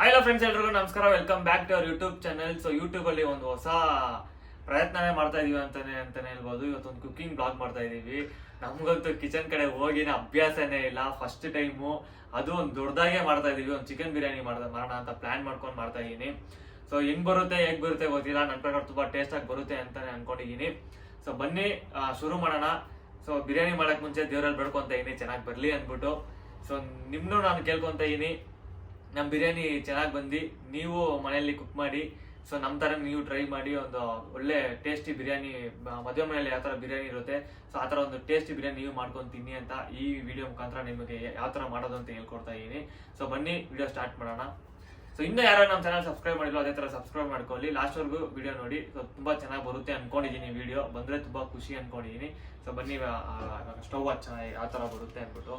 Hello friends, ಎಲ್ರಿಗೂ ನಮಸ್ಕಾರ. Welcome back to our YouTube channel. So YouTube ಅಲ್ಲಿ ಒಂದು ಹೊಸ ಪ್ರಯತ್ನವೇ ಮಾಡ್ತಾ ಇದೀವಿ ಅಂತಾನೆ ಹೇಳ್ಬೋದು. ಇವತ್ತೊಂದು ಕುಕಿಂಗ್ ಬ್ಲಾಗ್ ಮಾಡ್ತಾ ಇದೀವಿ. ನಮ್ಗಂತೂ ಕಿಚನ್ ಕಡೆ ಹೋಗಿನ ಅಭ್ಯಾಸನೇ ಇಲ್ಲ, ಫಸ್ಟ್ ಟೈಮು. ಅದು ಒಂದು ದೊಡ್ಡದಾಗೆ ಮಾಡ್ತಾ ಇದೀವಿ. ಒಂದು ಚಿಕನ್ ಬಿರಿಯಾನಿ ಮಾಡೋಣ ಅಂತ ಪ್ಲಾನ್ ಮಾಡ್ಕೊಂಡು ಮಾಡ್ತಾ ಇದೀನಿ. ಸೊ ಹೆಂಗ್ ಬರುತ್ತೆ ಹೇಗ್ ಬರುತ್ತೆ ಗೊತ್ತಿಲ್ಲ, ನನ್ನ ಪ್ರಕಾರ ತುಂಬಾ ಟೇಸ್ಟ್ ಆಗಿ ಬರುತ್ತೆ ಅಂತಾನೆ ಅನ್ಕೊಂಡಿದೀನಿ. ಸೊ ಬನ್ನಿ ಶುರು ಮಾಡೋಣ. ಸೊ ಬಿರಿಯಾನಿ ಮಾಡಕ್ ಮುಂಚೆ ದೇವರಲ್ಲಿ ಬೇಡ್ಕೊಂತ ಇದೀನಿ ಚೆನ್ನಾಗಿ ಬರ್ಲಿ ಅಂದ್ಬಿಟ್ಟು. ಸೊ ನಿಮ್ನು ನಾನು ಕೇಳ್ಕೊಂತ ಇದೀನಿ, ನಮ್ಮ ಬಿರಿಯಾನಿ ಚೆನ್ನಾಗಿ ಬಂದು ನೀವು ಮನೆಯಲ್ಲಿ ಕುಕ್ ಮಾಡಿ. ಸೊ ನಮ್ಮ ಥರ ನೀವು ಟ್ರೈ ಮಾಡಿ ಒಂದು ಒಳ್ಳೆ ಟೇಸ್ಟಿ ಬಿರಿಯಾನಿ, ಮದುವೆ ಮನೆಯಲ್ಲಿ ಯಾವ ಥರ ಬಿರಿಯಾನಿ ಇರುತ್ತೆ ಸೊ ಆ ಥರ ಒಂದು ಟೇಸ್ಟಿ ಬಿರಿಯಾನಿ ನೀವು ಮಾಡ್ಕೊಂಡು ತಿನ್ನಿ ಅಂತ ಈ ವಿಡಿಯೋ ಮುಖಾಂತರ ನಿಮಗೆ ಯಾವ ಥರ ಮಾಡೋದು ಅಂತ ಹೇಳ್ಕೊಡ್ತಾ ಇದ್ದೀನಿ. ಸೊ ಬನ್ನಿ ವಿಡಿಯೋ ಸ್ಟಾರ್ಟ್ ಮಾಡೋಣ. ಸೊ ಇನ್ನೂ ಯಾರು ನಮ್ಮ ಚಾನಲ್ ಸಬ್ಸ್ಕ್ರೈಬ್ ಮಾಡಿಲ್ಲ ಅದೇ ಥರ ಸಬ್ಸ್ಕ್ರೈಬ್ ಮಾಡ್ಕೊಳ್ಳಿ, ಲಾಸ್ಟ್ವರೆಗೂ ವಿಡಿಯೋ ನೋಡಿ. ಸೊ ತುಂಬ ಚೆನ್ನಾಗಿ ಬರುತ್ತೆ ಅನ್ಕೊಂಡಿದ್ದೀನಿ, ವಿಡಿಯೋ ಬಂದರೆ ತುಂಬ ಖುಷಿ ಅನ್ಕೊಂಡಿದ್ದೀನಿ. ಸೊ ಬನ್ನಿ ಸ್ಟವ್ ಚೆನ್ನಾಗಿ ಯಾವ ಥರ ಬರುತ್ತೆ ಅಂದ್ಬಿಟ್ಟು.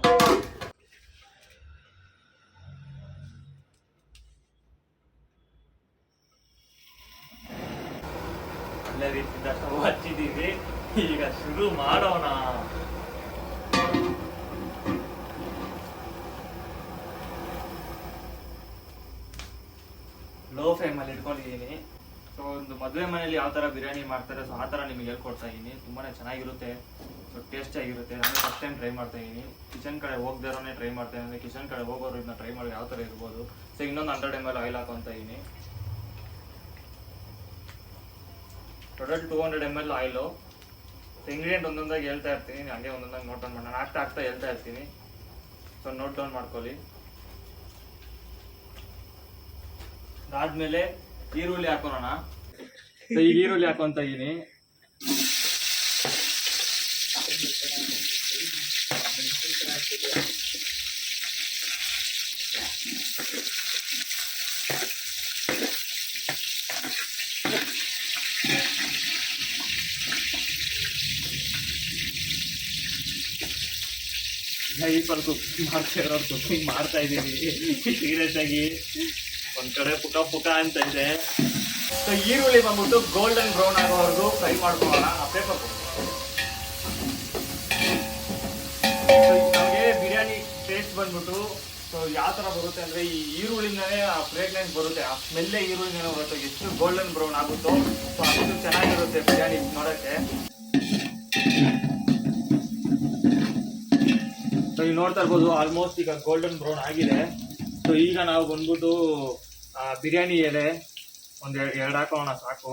ಒಳ್ಳೆ ರೀತಿಯಿಂದ ಸ್ಟವ್ ಹಚ್ಚಿದ್ದೀವಿ, ಈಗ ಶುರು ಮಾಡೋಣ. ಲೋ ಫ್ಲೇಮಲ್ಲಿ ಇಟ್ಕೊಂಡಿದ್ದೀನಿ. ಸೊ ಒಂದು ಮದುವೆ ಮನೆಯಲ್ಲಿ ಯಾವ ಥರ ಬಿರಿಯಾನಿ ಮಾಡ್ತಾರೆ ಸೊ ಆ ಥರ ನಿಮಗೆ ಹೇಳ್ಕೊಡ್ತಾ ಇದ್ದೀನಿ. ತುಂಬಾ ಚೆನ್ನಾಗಿರುತ್ತೆ, ಸೊ ಟೇಸ್ಟ್ ಆಗಿರುತ್ತೆ. ನಾನು ಫಸ್ಟ್ ಟೈಮ್ ಟ್ರೈ ಮಾಡ್ತಾ ಇದ್ದೀನಿ. ಕಿಚನ್ ಕಡೆ ಹೋಗ್ದಿರೋನೇ ಟ್ರೈ ಮಾಡ್ತಾ ಇದ್ದೀನಿ. ಕಿಚನ್ ಕಡೆ ಹೋಗೋರು ಇದನ್ನ ಟ್ರೈ ಮಾಡಿ ಯಾವ ಥರ ಇರ್ಬೋದು. ಸೊ ಇನ್ನೊಂದು 100 ml ಆಯಿಲ್ ಹಾಕೊತ ಇದ್ದೀನಿ. Total 200 ml oil. ಇಂಗ್ರೀಡಿಯೆಂಟ್ ಒಂದೊಂದಾಗಿ ಹೇಳ್ತಾ ಇರ್ತೀನಿ, ಹಂಗೆ ಒಂದೊಂದಾಗಿ ನೋಟ್ ಡೌನ್ ಮಾಡೋಣ. ಆಗ್ತಾ ಹೇಳ್ತಾ ಇರ್ತೀನಿ, ಸೊ ನೋಟ್ ಡೌನ್ ಮಾಡ್ಕೊಳ್ಳಿ. ಅದಾದ್ಮೇಲೆ ಈರುಳ್ಳಿ ಹಾಕೋಣ. ಸೊ ಈಗ ಈರುಳ್ಳಿ ಹಾಕೊಂತ ಇದೀನಿ. ಸ್ವಲ್ಪ ಕುಕಿಂಗ್ ಮಾಡ್ತಾ ಇದ್ದೀವಿ ಸೀರಿಯಸ್ ಆಗಿ. ಒಂದ್ ಕಡೆ ಪುಕ ಅಂತ ಇದೆ. ಸೊ ಈರುಳ್ಳಿ ಬಂದ್ಬಿಟ್ಟು ಗೋಲ್ಡನ್ ಬ್ರೌನ್ ಆಗೋವರೆಗೂ ಫ್ರೈ ಮಾಡ್ಕೊಳ್ಳೋಣ. ಪೇಪರ್ ನಮಗೆ ಬಿರಿಯಾನಿ ಟೇಸ್ಟ್ ಬಂದ್ಬಿಟ್ಟು ಸೊ ಯಾವ ಥರ ಬರುತ್ತೆ ಅಂದರೆ ಈ ಈರುಳ್ಳಿನೇ ಆ ಫ್ರೇಗ್ರೆನ್ಸ್ ಬರುತ್ತೆ, ಆ ಸ್ಮೆಲ್ಲೇ ಈರುಳ್ಳಿನೇ ಬರುತ್ತೆ. ಎಷ್ಟು ಗೋಲ್ಡನ್ ಬ್ರೌನ್ ಆಗುತ್ತೋ ಸೊ ಅಷ್ಟು ಚೆನ್ನಾಗಿರುತ್ತೆ ಬಿರಿಯಾನಿ ನೋಡೋಕ್ಕೆ. ಸೊ ನೀವು ನೋಡ್ತಾ ಇರ್ಬೋದು ಆಲ್ಮೋಸ್ಟ್ ಈಗ ಗೋಲ್ಡನ್ ಬ್ರೌನ್ ಆಗಿದೆ. ಸೊ ಈಗ ನಾವು ಬಂದ್ಬಿಟ್ಟು ಬಿರಿಯಾನಿ ಎಲೆ ಒಂದು 2 ಹಾಕೋಣ ಸಾಕು.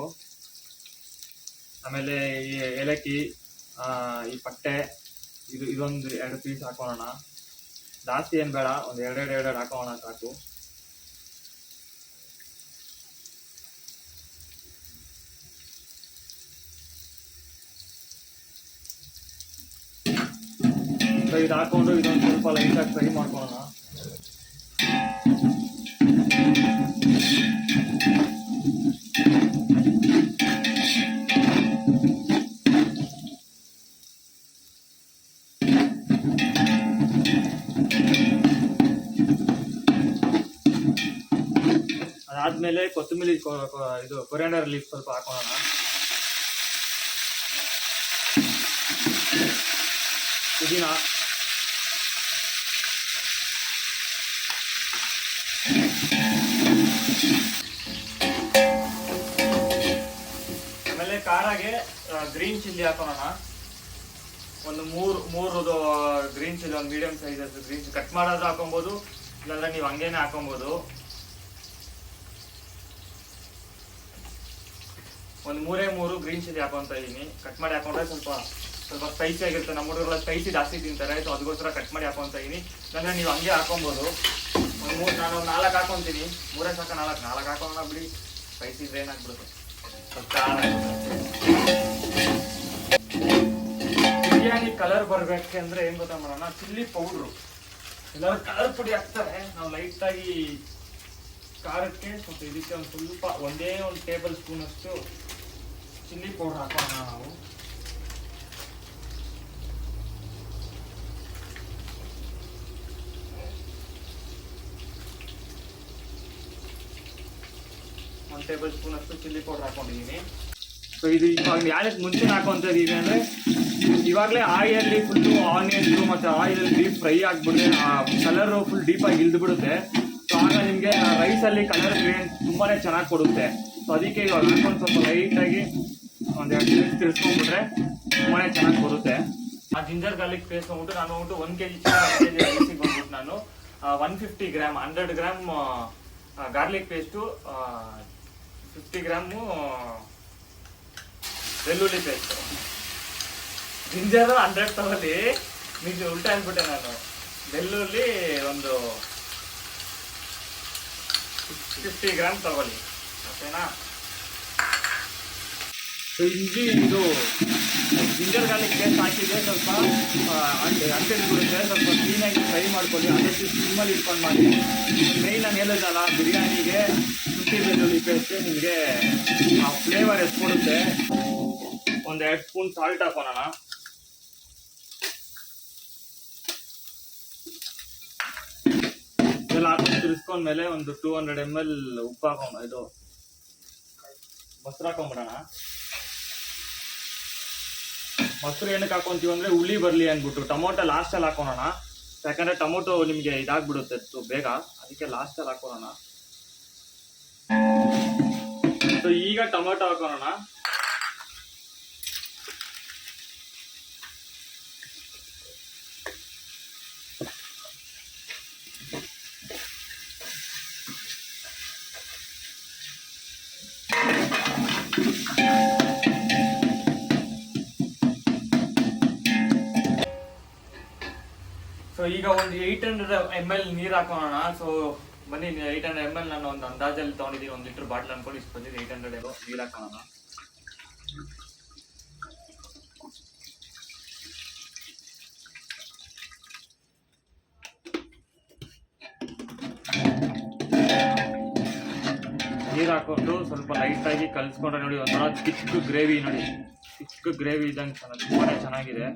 ಆಮೇಲೆ ಈ ಏಲಕ್ಕಿ, ಈ ಪಟ್ಟೆ ಇದೊಂದು 2 ಪೀಸ್ ಹಾಕೋಣ. ಜಾಸ್ತಿ ಏನು ಬೇಡ, ಒಂದು 2 ಹಾಕೋಣ ಸಾಕು. ಸೊ ಇದು ಹಾಕೊಂಡು ಇದೊಂದು ಸ್ವಲ್ಪ ಲೈಟಾಗಿ ಫ್ರೈ ಮಾಡ್ಕೊಳ್ಳೋಣ. ಅದಾದ್ಮೇಲೆ ಕೊತ್ತಂಬರಿ ಇದು ಕೊರಿಯಾಂಡರ್ ಲೀಫ್ ಸ್ವಲ್ಪ ಹಾಕೋಣ. ಪುದೀನ, ಆಮೇಲೆ ಖಾರಾಗೆ ಗ್ರೀನ್ ಚಿಲ್ಲಿ ಹಾಕೋಣ. ಒಂದು ಮೂರು ಗ್ರೀನ್ ಚಿಲ್ಲಿ, ಒಂದು medium size green chilli cut ಮಾಡೋದು ಹಾಕೊಬೋದು, ಇಲ್ಲಾಂದ್ರೆ ನೀವು ಹಂಗೇನೆ ಹಾಕೊಬೋದು. ಒಂದು 3 ಗ್ರೀನ್ ಚಿಲ್ಲಿ ಹಾಕೊಂತ ಇದೀನಿ. ಕಟ್ ಮಾಡಿ ಹಾಕೊಂಡ್ರೆ ಸ್ವಲ್ಪ ಸ್ಪೈಸಿ ಆಗಿರುತ್ತೆ. ನಮ್ಮ ಹುಡುಗರೆಲ್ಲ ಸ್ಪೈಸಿ ಜಾಸ್ತಿ ತಿಂತಾರೆ, ಸೊ ಅದಕ್ಕೋಸ್ಕರ ಕಟ್ ಮಾಡಿ ಹಾಕೊಂತ ಇದೀನಿ. ಇಲ್ಲಾಂದ್ರೆ ನೀವು ಹಂಗೆ ಹಾಕೊಬೋದು. ನಾನು 4 ಹಾಕೊಂತೀನಿ. 3 ಸಾಕ, 4 ಹಾಕೋಣ ಬಿಡಿ. ಸ್ಪೈಸಿ ಇದ್ರೆ ಏನಾಗ್ಬಿಡುತ್ತೆ, ಸ್ವಲ್ಪ ಬಿರಿಯಾನಿ ಕಲರ್ ಬರ್ಬೇಕಂದ್ರೆ ಏನ್ ಗೊತ್ತಾ ಮಾಡೋಣ, ಚಿಲ್ಲಿ ಪೌಡ್ರು. ಎಲ್ಲರೂ ಕಲರ್ ಪುಡಿ ಹಾಕ್ತಾರೆ, ನಾವು ಲೈಟಾಗಿ ಖಾರಕ್ಕೆ ಸ್ವಲ್ಪ ಇದಕ್ಕೆ ಒಂದು ಸ್ವಲ್ಪ ಒಂದೇ 1 ಟೇಬಲ್ ಸ್ಪೂನ್ ಅಷ್ಟು ಚಿಲ್ಲಿ ಪೌಡರ್ ಹಾಕೋಣ ನಾವು. ಒಂದು ಟೇಬಲ್ ಸ್ಪೂನ್ ಅಷ್ಟು ಚಿಲ್ಲಿ ಪೌಡರ್ ಹಾಕೊಂಡಿದ್ದೀನಿ. ಸೊ ಇದು ಇವಾಗ ಯಾಕೆ ಮುಂಚೆ ಹಾಕೊಂತಿದ್ದೀವಿ ಅಂದರೆ ಇವಾಗಲೇ ಆಯಿಲಲ್ಲಿ ಫುಲ್ಲು ಆನಿಯನ್ಸು ಮತ್ತು ಆಯಿಲಲ್ಲಿ ಡೀಪ್ ಫ್ರೈ ಆಗಿಬಿಟ್ರೆ ಆ ಕಲರು ಫುಲ್ ಡೀಪಾಗಿ ಇಳಿದು ಬಿಡುತ್ತೆ. ಸೊ ಆಗ ನಿಮಗೆ ರೈಸಲ್ಲಿ ಕಲರ್ ಗ್ರೇನ್ ತುಂಬಾ ಚೆನ್ನಾಗಿ ಕೊಡುತ್ತೆ. ಸೊ ಅದಕ್ಕೆ ಇವಾಗ ಹಾಕೊಂಡು ಸ್ವಲ್ಪ ಲೈಟಾಗಿ ಒಂದೆರಡು ನಿಮಿಷ ತಿರ್ಸ್ಕೊಂಡ್ಬಿಟ್ರೆ ತುಂಬಾ ಚೆನ್ನಾಗಿ ಬರುತ್ತೆ. ಆ ಜಿಂಜರ್ ಗಾರ್ಲಿಕ್ ಪೇಸ್ಟ್ ಹೋಗ್ಬಿಟ್ಟು ನಾನು ಹೋಗ್ಬಿಟ್ಟು 1 kg ಚಿಕನ್ 1 kg ರೈಸಿಗೆ ಬಂದ್ಬಿಟ್ಟು ನಾನು 150 gram 100 gram garlic paste 50 gram ಬೆಳ್ಳುಳ್ಳಿ ಪೇಸ್ಟು. ಜಿಂಜರು 100 ತಗೊಳ್ಳಿ, ಮಿಕ್ಸಿ ಉಲ್ಟಾ ಅಂದ್ಬಿಟ್ಟೆ ನಾನು. ಬೆಳ್ಳುಳ್ಳಿ ಒಂದು 50 ಗ್ರಾಮ್ ತಗೊಳ್ಳಿ, ಓಕೆನಾ. ಸೊ ಇದು ಜಿಂಜರ್ ಗಾರ್ಲಿಕ್ ಪೇಸ್ಟ್ ಹಾಕಿದ್ರೆ ಸ್ವಲ್ಪ ಅಂಟಿಸ್ಬಿಡುತ್ತೆ. ಸ್ವಲ್ಪ ಕ್ಲೀನಾಗಿ ಫ್ರೈ ಮಾಡ್ಕೊಳ್ಳಿ, ಆದಷ್ಟು ಸಿಮ್ಮಲ್ಲಿ ಇಟ್ಕೊಂಡು ಮಾಡಿ. ಮೇಯ್ನ್ ನಾನು ಹೇಳಿದ್ದಲ್ಲ, ಬಿರಿಯಾನಿಗೆ ಶುಂಠಿ ಬೆಳ್ಳುಳ್ಳಿ ಪೇಸ್ಟ್ ನಿಮಗೆ ಆ ಫ್ಲೇವರ್ ಎತ್ಕೊಡುತ್ತೆ. ಒಂದು 2 ಸ್ಪೂನ್ ಸಾಲ್ಟ್ ಹಾಕೋಣ. ಇದೆಲ್ಲ ಹಾಕೊಂಡು ತಿರ್ಸ್ಕೊಂಡ್ಮೇಲೆ ಒಂದು 200 ml ಉಪ್ಪು ಇದು ಮೊಸರು ಹಾಕೊಂಡ್ಬಿಡೋಣ. ಮೊಸರು ಏನಕ್ಕೆ ಹಾಕೊಂತೀವಿ ಅಂದರೆ ಹುಳಿ ಬರಲಿ ಅಂದ್ಬಿಟ್ಟು. ಟೊಮೊಟೊ ಲಾಸ್ಟಲ್ಲಿ ಹಾಕೋಣ, ಯಾಕಂದರೆ ಟೊಮೊಟೊ ನಿಮಗೆ ಇದಾಗ್ಬಿಡುತ್ತೆ ಬೇಗ, ಅದಕ್ಕೆ ಲಾಸ್ಟಲ್ಲಿ ಹಾಕೋಣ. ಸೊ ಈಗ ಟೊಮೊಟೊ ಹಾಕೋಣ. ಸೊ ಈಗ ಒಂದು 800 ml ನೀರು ಹಾಕೋಣ. ಸೊ ಬನ್ನಿ, 800 ml ನಾನು ಒಂದು ಅಂದಾಜಲ್ಲಿ ತೊಗೊಂಡಿದ್ದೀನಿ, 1 ಲೀಟರ್ ಬಾಟ್ಲ್ ಅನ್ಕೊಂಡು ಇಷ್ಟು ಬಂದಿದೆ. 800 ml ನೀರು ಹಾಕೋಣ. ನೀರು ಹಾಕೊಂಡು ಸ್ವಲ್ಪ ಲೈಟಾಗಿ ಕಲಿಸ್ಕೊಂಡ್ರೆ ನೋಡಿ ಒಂಥರ ಚಿಕ್ಕ ಗ್ರೇವಿ, ನೋಡಿ ಚಿಕ್ಕ ಗ್ರೇವಿ ಇದ್ದಂಗೆ ತುಂಬಾ ಚೆನ್ನಾಗಿದೆ.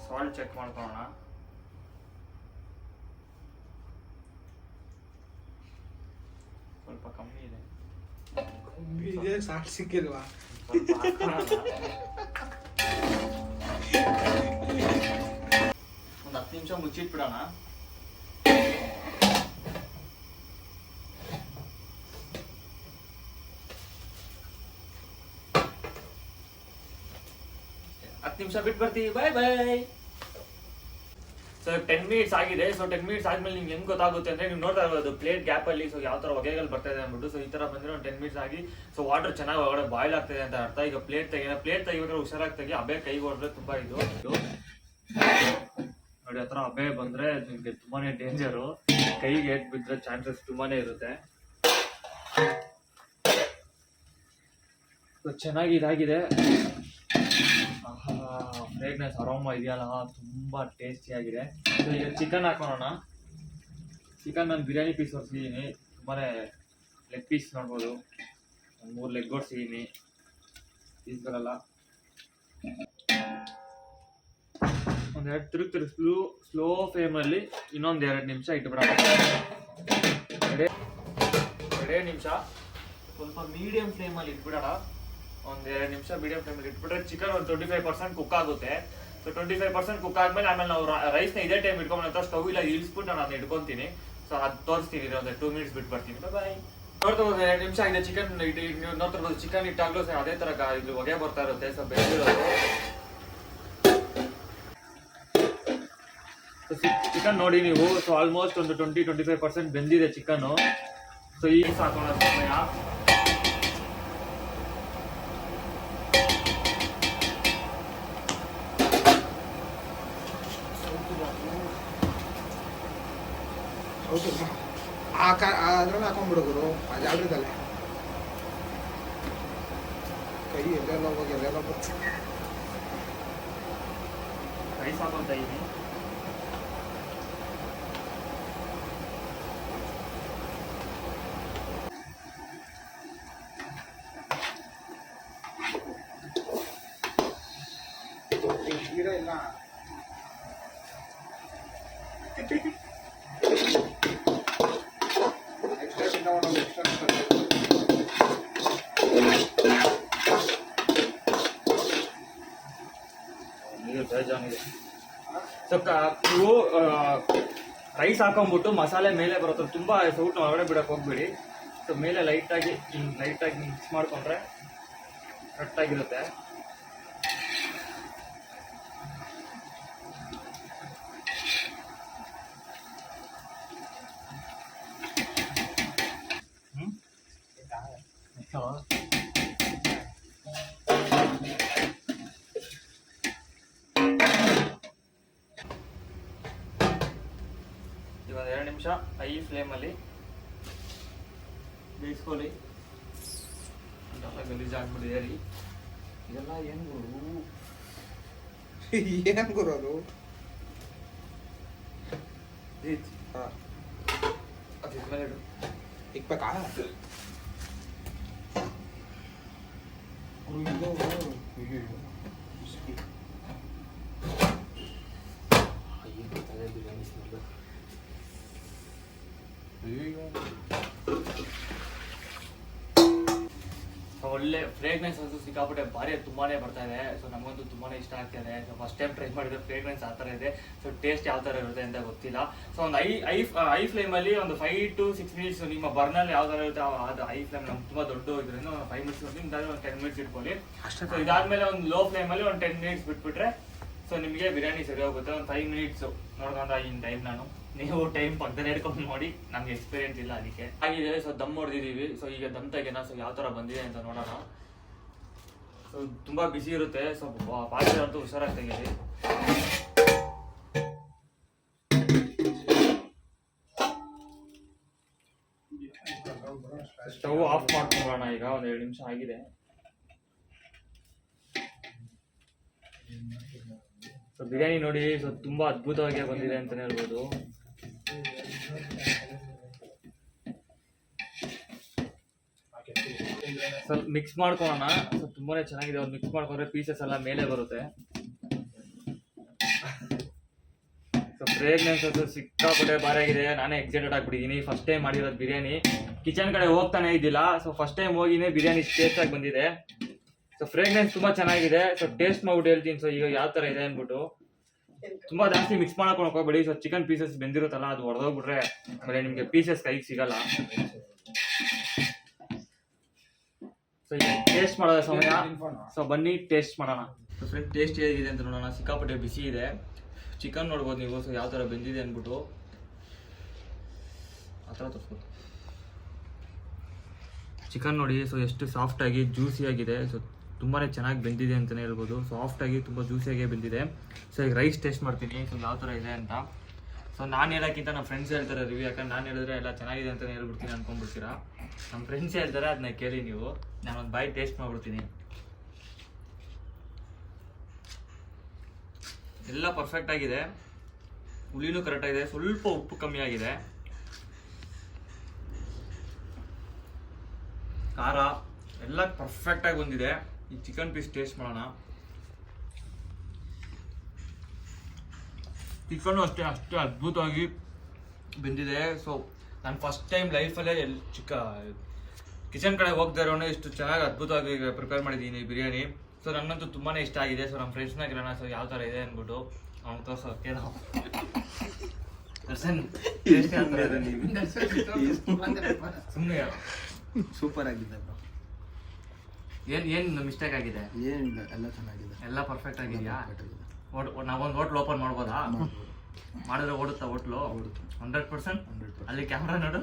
ಸಾಲ್ಟ್ ಚೆಕ್ ಮಾಡ್ಕೊಳ್ಳೋಣ. ಸ್ವಲ್ಪ ಕಮ್ಮಿ ಇದೆ, ಸಾಲ್ಟ್ ಸಿಕ್ಕಿಲ್ವಾ? ಒಂದು 10 ನಿಮಿಷ ಮುಚ್ಚಿಟ್ಬಿಡೋಣ. ನಿಮಿಷ ಬಿಟ್ಟು ಬರ್ತೀವಿ. ಬಾಯ್ ಬಾಯ್. ಸೊ 10 ಮಿನಿಟ್ಸ್ ಆಗಿದೆ. ಸೊ 10 ಮಿನಿಟ್ಸ್ ಆದ್ಮೇಲೆ ನಿಮ್ಗೆ ಹೆಂಗ್ ಗೊತ್ತಾಗುತ್ತೆ ಅಂದ್ರೆ, ನೀವು ನೋಡ್ತಾ ಇರೋದು ಪ್ಲೇಟ್ ಗ್ಯಾಪ್ ಅಲ್ಲಿ ಸೊ ಯಾವ ತರ ಹೊಗೆಗಳು ಬರ್ತಾ ಇದೆ ಅಂದ್ಬಿಟ್ಟು. ಸೊ ಈ ತರ ಬಂದ್ರೆ ಒಂದು 10 ಮಿನಿಟ್ಸ್ ಆಗಿ ಸೊ ವಾಟರ್ ಚೆನ್ನಾಗಿ ಒಳಗಡೆ ಬಾಯ್ಲ್ ಆಗ್ತಿದೆ ಅಂತ ಅರ್ಥ. ಈಗ ಪ್ಲೇಟ್ ತೆಗಿದ್ರೆ ಹುಷಾರಾಗಿ ತೆಗಿ, ಅಬೆ ಕೈ ಹೊಡೆದ್ರೆ ತುಂಬಾ ಇದು ನೋಡಿ. ಆ ತರ ಅಬೆ ಬಂದ್ರೆ ನಿಮ್ಗೆ ತುಂಬಾನೇ ಡೇಂಜರು, ಕೈಗೆ ಏಟ್ ಬಿದ್ರೆ ಚಾನ್ಸಸ್ ತುಂಬಾನೇ ಇರುತ್ತೆ. ಸೊ ಚೆನ್ನಾಗಿ ಇದಾಗಿದೆ. ಫ್ರೇಗ್ನೆನ್ಸ್ ಅರೋಮ ಇದೆಯಲ್ಲ, ತುಂಬಾ ಟೇಸ್ಟಿ ಆಗಿದೆ. ಸೊ ಈಗ ಚಿಕನ್ ಹಾಕೋಣ. ಚಿಕನ್ ನಾನು ಬಿರಿಯಾನಿ ಪೀಸ್ ಹೊರಿಸಿದ್ದೀನಿ, ತುಂಬಾನೇ ಲೆಗ್ ಪೀಸ್ ನೋಡ್ಬೋದು. ಒಂದು 3 ಲೆಗ್ ಹೊರಿಸಿದ್ದೀನಿ, ಪೀಸ್ಗಳೆಲ್ಲ. ಒಂದೆರಡು ತಿರುಗಿಸ್ಲು ಸ್ಲೋ ಫ್ಲೇಮಲ್ಲಿ ಇನ್ನೊಂದು 2 ನಿಮಿಷ ಇಟ್ಬಿಡೋಣ. 2 ನಿಮಿಷ ಸ್ವಲ್ಪ ಮೀಡಿಯಂ ಫ್ಲೇಮಲ್ಲಿ ಇಟ್ಬಿಡೋಣ. ಒಂದು 2 ನಿಮಿಷ ಮೀಡಿಯಂ ಫ್ಲೇಮಲ್ಲಿ ಇಟ್ಬಿಟ್ರೆ ಚಿಕನ್ ಒಂದು 25% ಕುಕ್ ಆಗುತ್ತೆ. ಸೊ 25% ಕುಕ್ ಆದ್ಮೇಲೆ ಆಮೇಲೆ ನಾವು ರೈಸ್ನ ಇದೇ ಟೈಮ್ ಇಟ್ಕೊಂಡ್ ನಂತರ ಸ್ಟವ್ ಇಲ್ಲ ಇಳಿಸ್ಬಿಟ್ಟು ನಾನು ಅದನ್ನ ಇಟ್ಕೊಂತೀನಿ. ಸೊ ಅದು ತೋರಿಸ್ತೀನಿ, ಒಂದು 2 ಮಿನಿಟ್ಸ್ ಬಿಟ್ಟು ಬರ್ತೀನಿ. ಬಾಯ್. ನೋಡ್ತಾ 2 ನಿಮಿಷ ಆಗಿದೆ. ಚಿಕನ್ ನೀವು ನೋಡ್ತಿರ್ಬೋದು, ಚಿಕನ್ ಇಟ್ಟಾಗ್ಲೂ ಅದೇ ತರ ಇದು ಹೊಗೆ ಬರ್ತಾ ಇರುತ್ತೆ. ಸೊ ಬೆಳೆದಿರೋದು ಚಿಕನ್ ನೋಡಿ ನೀವು. ಸೊ ಆಲ್ಮೋಸ್ಟ್ ಒಂದು 20-25% ಬೆಂದಿದೆ ಚಿಕನ್ನು. ಸೊ ಈಗ ಸಾಕೋಣ ಸಮಯ. ಅದ್ರಲ್ಲಿ ಹಾಕೊಂಡ್ಬಿಡುಗರು ಜಾಗ್ರದಲ್ಲೇ ಕೈ ಎಲ್ಲೆಲ್ಲ ಹೋಗಿ ಎಲ್ಲೆಲ್ಲ ಬರ್ತೀನಿ. ರೈಸ್ ಹಾಕೊಂತ ಇದ್ದೀನಿ. ಗಿಡ ಇಲ್ಲ ಇದು ಬೇಜಾನಿದೆ. ಸೊ ನೀವು ರೈಸ್ ಹಾಕೊಂಡ್ಬಿಟ್ಟು ಮಸಾಲೆ ಮೇಲೆ ಬರುತ್ತೆ, ತುಂಬ ಸೌಟ್ ಹೊರಗಡೆ ಬಿಡಕ್ಕೆ ಹೋಗ್ಬೇಡಿ. ಸೊ ಮೇಲೆ ಲೈಟಾಗಿ ಮಿಕ್ಸ್ ಮಾಡಿಕೊಂಡ್ರೆ ಕರೆಕ್ಟಾಗಿರುತ್ತೆ. ಇವಾಗ 2 ನಿಮಿಷ ಹೈ ಫ್ಲೇಮಲ್ಲಿ ಬೇಯಿಸ್ಕೊಳ್ಳಿ. ಅದೆಲ್ಲ ಗಲೀಜಾಗ್ಬಿಟ್ಟಿದೆ ರೀ. ಇದೆಲ್ಲ ಏನು ಏನ್ ಗುರು ಅದು? ಅದ್ರ ಮೇಲೆ ಇಡು. ಇಕ್ಬೇಕಾ? ಬಿರಿಯಾನಿ ಸ್ಮೆಲ್. ಒಳ್ಳೆ ಫ್ರೇಗ್ರೆನ್ಸ್ ಅಂತೂ ಸಿಕ್ಕಾಪಟ್ಟೆ ಭಾರಿ ತುಂಬಾನೇ ಬರ್ತಾ ಇದೆ. ಸೊ ನಮಗಂತೂ ತುಂಬಾನೇ ಇಷ್ಟ ಆಗ್ತಿದೆ. ಸೊ ಫಸ್ಟ್ ಟೈಮ್ ಟ್ರೈ ಮಾಡಿದ್ರೆ ಫ್ರೇಗ್ರೆನ್ಸ್ ಆ ಥರ ಇದೆ. ಸೊ ಟೇಸ್ಟ್ ಯಾವ ಥರ ಇರುತ್ತೆ ಅಂತ ಗೊತ್ತಿಲ್ಲ. ಸೊ ಒಂದು ಐ ಫ್ಲೇಮಲ್ಲಿ ಒಂದು 5 to 6 minutes ನಿಮ್ಮ ಬರ್ನಲ್ಲಿ ಯಾವ ಥರ ಇರುತ್ತೆ ಅದು ಐ ಫ್ಲೇಮ್ ನಮ್ಗೆ ತುಂಬ ದೊಡ್ಡ ಇದರಿಂದ ಒಂದು 5 minutes ಇದಾದ್ರೆ ಒಂದು 10 minutes ಇಟ್ಕೊಳ್ಳಿ. ಸೊ ಇದಾದ್ಮೇಲೆ ಒಂದು ಲೋ ಫ್ಲೇಮಲ್ಲಿ ಒಂದು 10 minutes ಬಿಟ್ಬಿಟ್ರೆ ಸೊ ನಿಮಗೆ ಬಿರಿಯಾನಿ ಸರಿ ಹೋಗುತ್ತೆ. ಒಂದು 5 minutes ನೋಡ್ಕೊಂಡ್ರೆ ಇನ್ ಟೈಮ್ ನೀವು ಟೈಮ್ ಪಕ್ಕದಲ್ಲಿ ಹಿಡ್ಕೊಂಡು ನೋಡಿ, ನಮ್ಗೆ ಎಕ್ಸ್ಪೀರಿಯನ್ಸ್ ಇಲ್ಲ ಅದಕ್ಕೆ ಆಗಿದೆ. ಸೊ ದಮ್ ಹೊಡೆದಿದ್ದೀವಿ. ಸೊ ಈಗ ದಮ್ ತೆಗೆನ ಸೊ ಯಾವ ಥರ ಬಂದಿದೆ ಅಂತ ನೋಡೋಣ. ಸೊ ತುಂಬ ಬಿಸಿ ಇರುತ್ತೆ. ಸೊ ಪಾತ್ರೆ ಅಂತೂ ಹುಷಾರಾಗಿ ತೆಗೀರಿ. ಸ್ಟವ್ ಆಫ್ ಮಾಡ್ಕೊಳ್ಳೋಣ. ಈಗ ಒಂದು 2 ನಿಮಿಷ ಆಗಿದೆ. ಸೊ ಬಿರಿಯಾನಿ ನೋಡಿ, ಸೊ ತುಂಬ ಅದ್ಭುತವಾಗಿ ಬಂದಿದೆ ಅಂತಲೇ ಹೇಳ್ಬೋದು. ಸ್ವಲ್ಪ ಮಿಕ್ಸ್ ಮಾಡ್ಕೊಳ್ಳೋಣ. ಸೊ ತುಂಬಾನೇ ಚೆನ್ನಾಗಿದೆ. ಒಂದು ಮಿಕ್ಸ್ ಮಾಡ್ಕೊಂಡ್ರೆ ಪೀಸಸ್ ಎಲ್ಲ ಮೇಲೆ ಬರುತ್ತೆ. ಸೊ ಫ್ರೇಗ್ನೆನ್ಸ್ ಅದು ಸಿಕ್ಕಾಪಟ್ಟೆ ಭಾರಿ ಆಗಿದೆ. ನಾನೇ ಎಕ್ಸೈಟೆಡ್ ಆಗಿಬಿಟ್ಟಿದ್ದೀನಿ. ಫಸ್ಟ್ ಟೈಮ್ ಮಾಡಿರೋದು ಬಿರಿಯಾನಿ. ಕಿಚನ್ ಕಡೆ ಹೋಗ್ತಾನೆ ಇದ್ದಿಲ್ಲ. ಸೊ ಫಸ್ಟ್ ಟೈಮ್ ಹೋಗಿನೇ ಬಿರಿಯಾನಿ ಟೇಸ್ಟ್ ಆಗಿ ಬಂದಿದೆ. ಸೊ ಫ್ರೇಗ್ನೆನ್ಸ್ ತುಂಬ ಚೆನ್ನಾಗಿದೆ. ಸೊ ಟೇಸ್ಟ್ ಮಾಡ್ಬಿಟ್ಟು ಹೇಳ್ತೀನಿ. ಸೊ ಈಗ ಯಾವ ಥರ ಇದೆ ಅಂದ್ಬಿಟ್ಟು ತುಂಬ ಜಾಸ್ತಿ ಮಿಕ್ಸ್ ಮಾಡ್ಕೊಂಡು ಹೋಗ್ಬೇಡಿ. ಸೊ ಚಿಕನ್ ಪೀಸಸ್ ಬೆಂದಿರುತ್ತಲ್ಲ, ಅದು ಹೊಡೆದೋಗ್ಬಿಟ್ರೆ ಆಮೇಲೆ ನಿಮಗೆ ಪೀಸಸ್ ಕೈಗೆ ಸಿಗಲ್ಲ. ಸೊ ಈಗ ಟೇಸ್ಟ್ ಮಾಡೋದ ಸಮಯ. ಸೊ ಬನ್ನಿ ಟೇಸ್ಟ್ ಮಾಡೋಣ. ಸೊ ಫ್ರೆಂಡ್ ಟೇಸ್ಟ್ ಹೇಗಿದೆ ಅಂತ ನೋಡೋಣ. ಸಿಕ್ಕಾಪಟ್ಟೆ ಬಿಸಿ ಇದೆ. ಚಿಕನ್ ನೋಡ್ಬೋದು ನೀವು. ಸೊ ಯಾವ ಥರ ಬೆಂದಿದೆ ಅಂದ್ಬಿಟ್ಟು ಆ ಥರ ತೋರಿಸ್ಬೋದು. ಚಿಕನ್ ನೋಡಿ, ಸೊ ಎಷ್ಟು ಸಾಫ್ಟಾಗಿ ಜ್ಯೂಸಿಯಾಗಿದೆ. ಸೊ ತುಂಬಾ ಚೆನ್ನಾಗಿ ಬೆಂದಿದೆ ಅಂತಲೇ ಹೇಳ್ಬೋದು. ಸಾಫ್ಟಾಗಿ ತುಂಬ ಜ್ಯೂಸಿಯಾಗೇ ಬೆಂದಿದೆ. ಸೊ ಈಗ ರೈಸ್ ಟೇಸ್ಟ್ ಮಾಡ್ತೀನಿ. ಸೊ ಯಾವ ಥರ ಇದೆ ಅಂತ. ಸೊ ನಾನು ಹೇಳೋಕ್ಕಿಂತ ನಮ್ಮ ಫ್ರೆಂಡ್ಸ್ ಹೇಳ್ತಾರೆ ರಿವ್ಯೂ. ಯಾಕಂದ್ರೆ ನಾನು ಹೇಳಿದ್ರೆ ಎಲ್ಲ ಚೆನ್ನಾಗಿದೆ ಅಂತಲೇ ಹೇಳ್ಬಿಡ್ತೀನಿ ಅಂದ್ಕೊಂಡ್ಬಿಡ್ತೀರಾ. ನಮ್ಮ ಫ್ರೆಂಡ್ಸ್ ಹೇಳ್ತಾರೆ, ಅದನ್ನ ಕೇಳಿ ನೀವು. ನಾನೊಂದು ಬಾಯಿ ಟೇಸ್ಟ್ ಮಾಡ್ಬಿಡ್ತೀನಿ. ಎಲ್ಲ ಪರ್ಫೆಕ್ಟ್ ಆಗಿದೆ. ಹುಳಿನೂ ಕರೆಕ್ಟಾಗಿದೆ. ಸ್ವಲ್ಪ ಉಪ್ಪು ಕಮ್ಮಿ ಆಗಿದೆ. ಖಾರ ಎಲ್ಲ ಪರ್ಫೆಕ್ಟಾಗಿ ಬಂದಿದೆ. ಈ ಚಿಕನ್ ಪೀಸ್ ಟೇಸ್ಟ್ ಮಾಡೋಣ. ಚಿಕನ್ನು ಅಷ್ಟೇ ಅದ್ಭುತವಾಗಿ ಬೆಂದಿದೆ. ಸೊ ನಾನು ಫಸ್ಟ್ ಟೈಮ್ ಲೈಫಲ್ಲೇ ಕಿಚನ್ ಕಡೆ ಹೋಗ್ತಾ ಇರೋಣ ಇಷ್ಟು ಚೆನ್ನಾಗಿ ಅದ್ಭುತವಾಗಿ ಪ್ರಿಪೇರ್ ಮಾಡಿದ್ದೀನಿ ಬಿರಿಯಾನಿ. ಸೊ ನನ್ನಂತೂ ತುಂಬಾ ಇಷ್ಟ ಆಗಿದೆ. ಸೊ ನಮ್ಮ ಫ್ರೆಂಡ್ಸ್ನಾಗ ಇರೋಣ. ಸೊ ಯಾವ ಥರ ಇದೆ ಅಂದ್ಬಿಟ್ಟು ಅವ್ನು ತೋರ್ಸೋಕ್ಕೆ ನಾವು ಸುಮ್ಮನೆ ಸೂಪರ್ ಆಗಿದೆ. ಏನು ಮಿಸ್ಟೇಕ್ ಆಗಿದೆ? ಏನಿಲ್ಲ, ಎಲ್ಲ ಚೆನ್ನಾಗಿದೆ. ಎಲ್ಲ ಪರ್ಫೆಕ್ಟ್ ಆಗಿದೆಯಾ? ನಾವೊಂದು ಹೋಟ್ಲ್ ಓಪನ್ ಮಾಡ್ಬೋದಾ? ಮಾಡಿದ್ರೆ ಓಡುತ್ತಾ ಹೋಟ್ಲು? 100%. ಅಲ್ಲಿ ಕ್ಯಾಮ್ರಾ ನೋಡು.